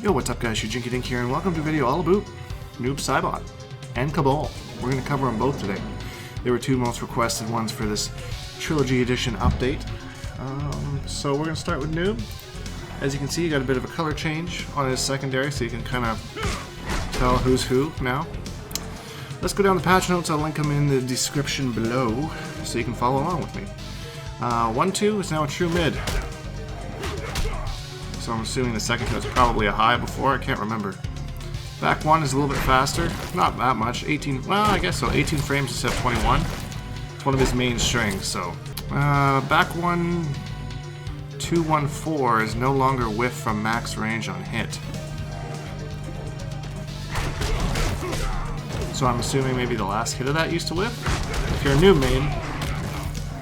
Yo, what's up guys, Shujinkydink here, and welcome to a video all about Noob Saibot and Kabal. We're going to cover them both today. They were two most requested ones for this Trilogy Edition update. So we're going to start with Noob. As you can see, you got a bit of a color change on his secondary, so you can kind of tell who's who now. Let's go down the patch notes. I'll link them in the description below, so you can follow along with me. 1-2 is now a true mid. So I'm assuming the second hit was probably a high before, I can't remember. Back 1 is a little bit faster, not that much, 18, well I guess so, 18 frames instead of 21. It's one of his main strings, so. Back 1, 214 is no longer whiff from max range on hit. So I'm assuming maybe the last hit of that used to whiff? If you're a new main,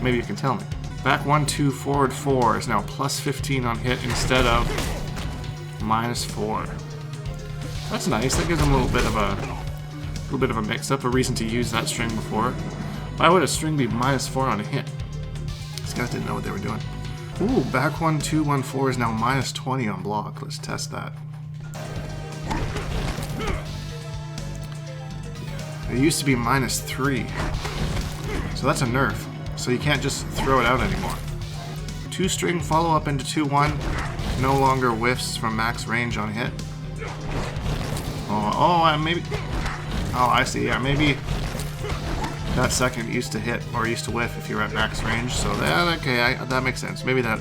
maybe you can tell me. Back 1, 2, forward 4 is now plus 15 on hit instead of minus 4. That's nice. That gives him a little bit of a mix-up, a reason to use that string before. Why would a string be minus 4 on a hit? These guys didn't know what they were doing. Ooh, back 1, 2, 1, 4 is now minus 20 on block. Let's test that. It used to be minus 3, so that's a nerf. So you can't just throw it out anymore. 2-string follow-up into 2-1. No longer whiffs from max range on hit. Maybe... Oh, I see. Yeah, maybe that second used to hit or used to whiff if you're at max range. So that makes sense. Maybe that...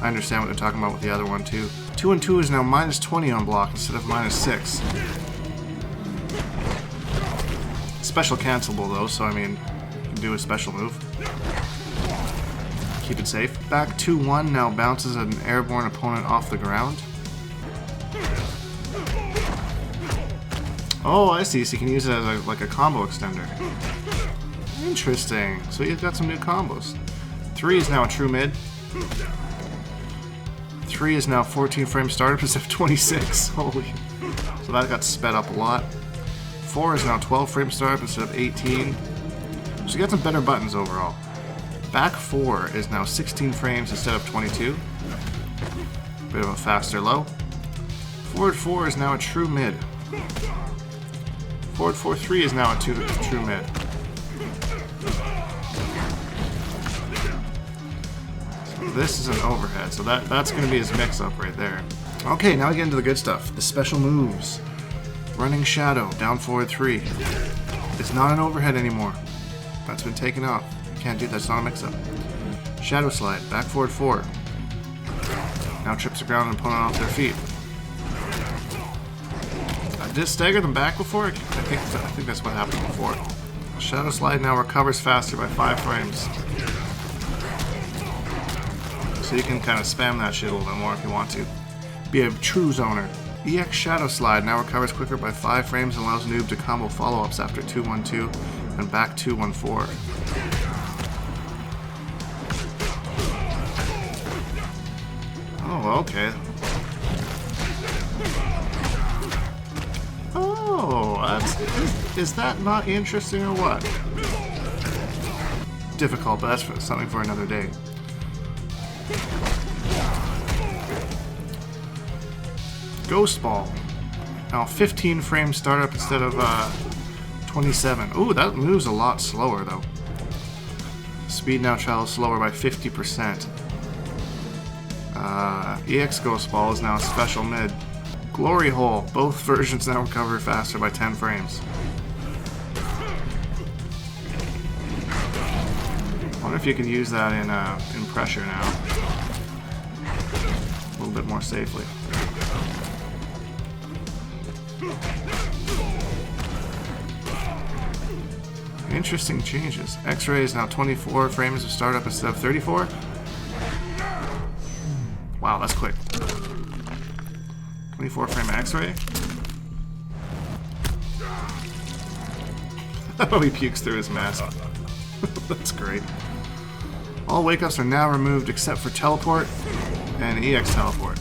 I understand what they're talking about with the other one too. 2 and 2 is now minus 20 on block instead of minus 6. Special cancelable though, so I mean, you can do a special move. Keep it safe. Back 2-1 now bounces an airborne opponent off the ground. Oh, I see. So you can use it as like a combo extender. Interesting. So you've got some new combos. 3 is now a true mid. 3 is now 14 frame startup instead of 26. Holy. So that got sped up a lot. 4 is now 12 frame startup instead of 18. So you got some better buttons overall. Back 4 is now 16 frames instead of 22. Bit of a faster low. Forward 4 is now a true mid. Forward 4-3 is now a true mid. So this is an overhead, so that's going to be his mix-up right there. Okay, now we get into the good stuff. The special moves. Running Shadow, down forward 3. It's not an overhead anymore. That's been taken off. Can't do that, it's not a mix-up. Shadow Slide, back forward 4. Now trips the ground and opponent off their feet. I did stagger them back before? I think that's what happened before. Shadow Slide now recovers faster by 5 frames. So you can kind of spam that shit a little bit more if you want to. Be a true zoner. EX Shadow Slide now recovers quicker by 5 frames and allows Noob to combo follow-ups after 2-1-2 and back 2-1-4. Oh, okay. Oh, is that not interesting or what? Difficult, but that's something for another day. Ghost Ball. Now 15 frame startup instead of 27. Ooh, that moves a lot slower though. Speed now travels slower by 50%. EX Ghost Ball is now a special mid. Glory Hole. Both versions now recover faster by 10 frames. I wonder if you can use that in pressure now. A little bit more safely. Interesting changes. X-Ray is now 24 frames of startup instead of 34. Wow, that's quick. 24 frame X-Ray. Oh, he pukes through his mask. That's great. All wake-ups are now removed except for Teleport and EX Teleport.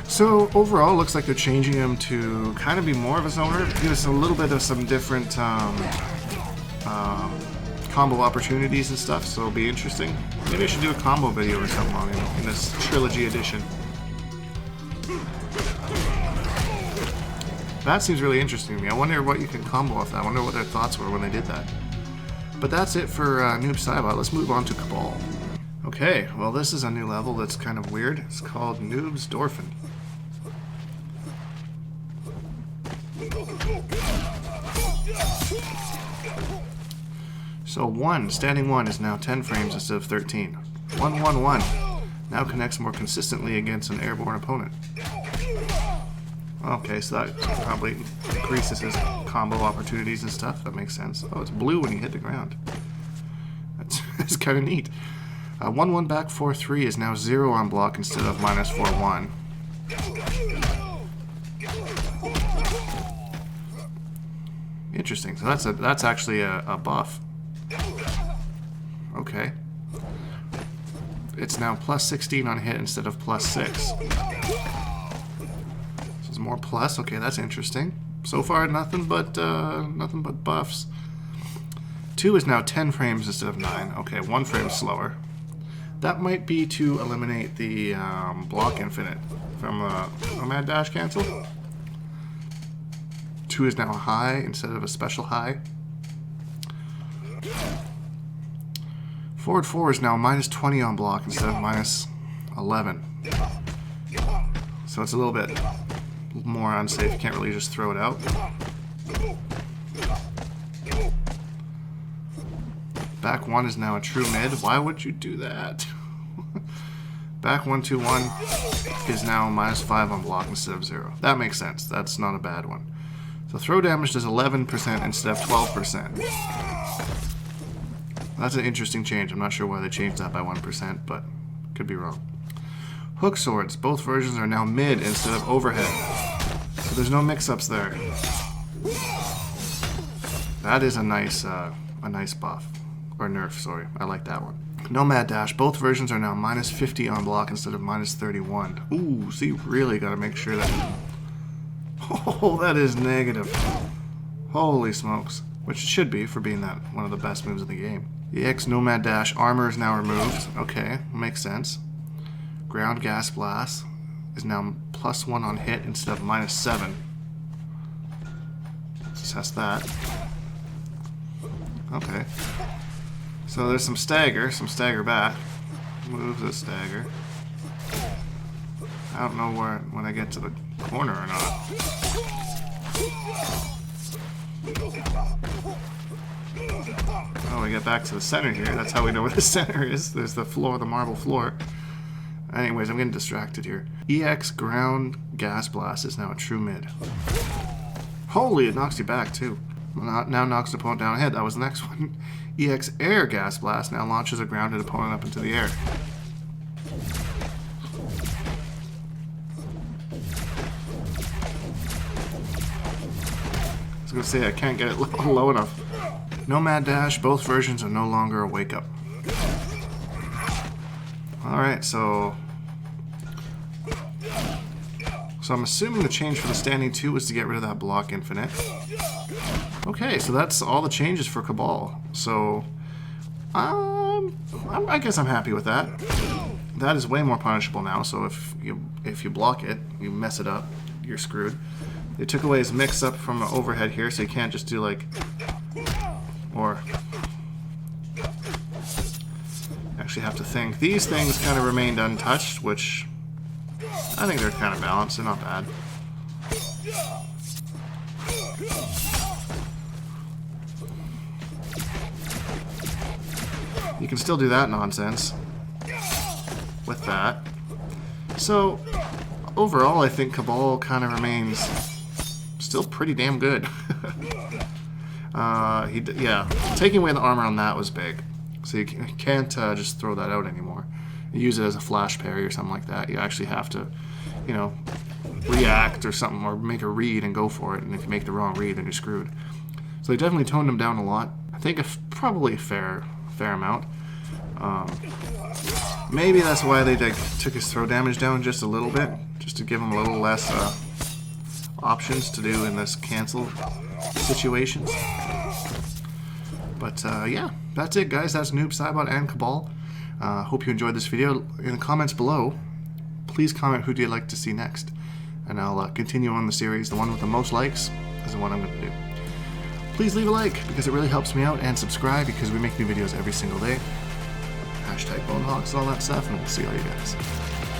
So overall, it looks like they're changing him to kind of be more of a zoner. Give us a little bit of some different combo opportunities and stuff, so it'll be interesting. Maybe I should do a combo video or something on in this Trilogy edition. That seems really interesting to me. I wonder what you can combo off that. I wonder what their thoughts were when they did that. But that's it for Noob Saibot. Let's move on to Kabal. Okay, well this is a new level that's kind of weird. It's called Noob's Dorphin. So standing 1 is now 10 frames instead of 13. 1-1-1 now connects more consistently against an airborne opponent. Okay, so that probably increases his combo opportunities and stuff. That makes sense. Oh, it's blue when you hit the ground. That's kind of neat. 1-1 back 4-3 is now 0 on block instead of -4-1. Interesting. So that's actually a buff. Okay. It's now +16 on hit instead of +6. More plus. Okay, that's interesting. So far, nothing but buffs. 2 is now 10 frames instead of 9. Okay, 1 frame slower. That might be to eliminate the block infinite from a mad dash cancel. 2 is now a high instead of a special high. Forward 4 is now -20 on block instead of -11. So it's a little bit more unsafe. You can't really just throw it out. Back 1 is now a true mid. Why would you do that? Back 1-2-1 is now -5 on block instead of 0. That makes sense. That's not a bad one. So throw damage does 11% instead of 12%. That's an interesting change. I'm not sure why they changed that by 1%, but could be wrong. Hook swords. Both versions are now mid instead of overhead. So there's no mix-ups there. That is a nice buff. Or nerf, sorry. I like that one. No mad dash. Both versions are now -50 on block instead of -31. Ooh, so you really got to make sure that... Oh, that is negative. Holy smokes. Which it should be for being that one of the best moves in the game. EX no mad dash. Armor is now removed. Okay, makes sense. Ground gas blast is now +1 on hit instead of -7. Let's test that. Okay. So there's some stagger back. Move the stagger. I don't know when I get to the corner or not. Oh, we get back to the center here. That's how we know where the center is. There's the floor, the marble floor. Anyways, I'm getting distracted here. EX ground gas blast is now a true mid. Holy, it knocks you back too. Now knocks the opponent down ahead. That was the next one. EX air gas blast now launches a grounded opponent up into the air. I was going to say I can't get it low enough. No mad dash. Both versions are no longer a wake up. Alright, so I'm assuming the change for the standing 2 was to get rid of that block infinite. Okay, so that's all the changes for Kabal. So I guess I'm happy with that. That is way more punishable now, so if you block it, you mess it up, you're screwed. They took away his mix-up from the overhead here, so you can't just do like... Or... Actually have to think. These things kind of remained untouched, which I think they're kind of balanced. They're not bad. You can still do that nonsense with that. So overall, I think Kabal kind of remains still pretty damn good. Yeah, taking away the armor on that was big. So you can't just throw that out anymore. You use it as a flash parry or something like that. You actually have to, you know, react or something, or make a read and go for it. And if you make the wrong read, then you're screwed. So they definitely toned him down a lot. I think probably a fair amount. Maybe that's why they took his throw damage down just a little bit, just to give him a little less options to do in this cancel situations. But yeah, that's it, guys. That's Noob Saibot and Kabal. Hope you enjoyed this video. In the comments below, please comment who do you like to see next, and I'll continue on the series. The one with the most likes is the one I'm going to do. Please leave a like because it really helps me out, and subscribe because we make new videos every single day. Hashtag bonehawks and all that stuff, and we'll see all you guys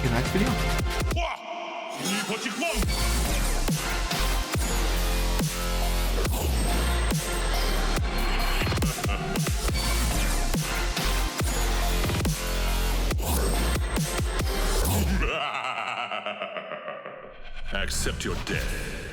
in the next video. Accept your death.